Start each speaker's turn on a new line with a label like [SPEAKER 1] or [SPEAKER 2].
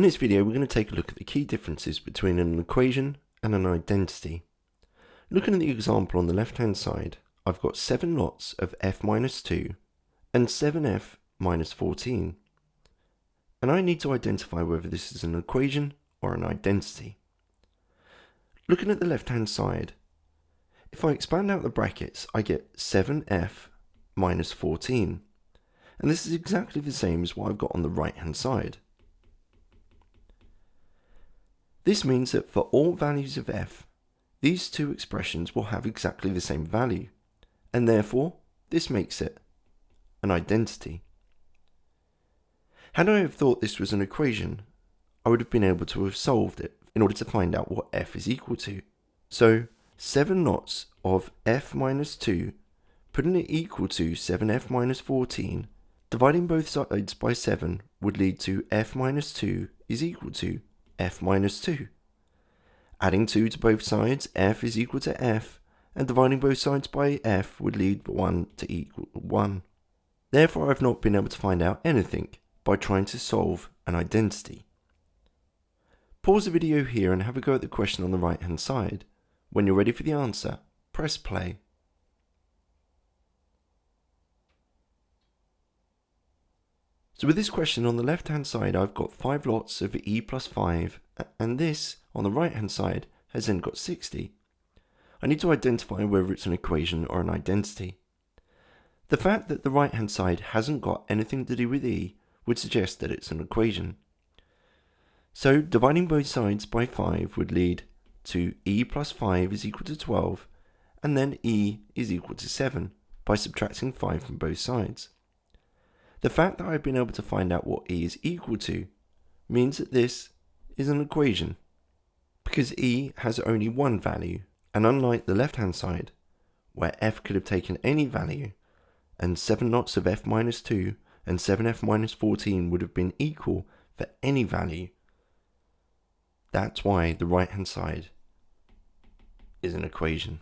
[SPEAKER 1] this video we're going to take a look at the key differences between an equation and an identity. Looking at the example on the left hand side, I've got 7 lots of f minus 2 and 7f minus 14. And I need to identify whether this is an equation or an identity. Looking at the left hand side, if I expand out the brackets, I get 7f minus 14. And this is exactly the same as what I've got on the right hand side. This means that for all values of f, these two expressions will have exactly the same value, and therefore this makes it an identity. Had I have thought this was an equation, I would have been able to have solved it in order to find out what f is equal to. So 7 lots of f minus 2, putting it equal to 7f minus 14, dividing both sides by 7 would lead to f minus 2 is equal to f minus 2. Adding 2 to both sides, f is equal to f, and dividing both sides by f would lead 1 to equal 1. Therefore, I've not been able to find out anything by trying to solve an identity. Pause the video here and have a go at the question on the right hand side. When you're ready for the answer, press play. So with this question on the left hand side, I've got 5 lots of e plus 5, and this on the right hand side has then got 60. I need to identify whether it's an equation or an identity. The fact that the right hand side hasn't got anything to do with e would suggest that it's an equation. So dividing both sides by 5 would lead to e plus 5 is equal to 12, and then e is equal to 7 by subtracting 5 from both sides. The fact that I've been able to find out what e is equal to means that this is an equation, because e has only one value, and unlike the left hand side, where f could have taken any value, and 7 lots of f minus 2 and 7f minus 14 would have been equal for any value, that's why the right hand side is an equation.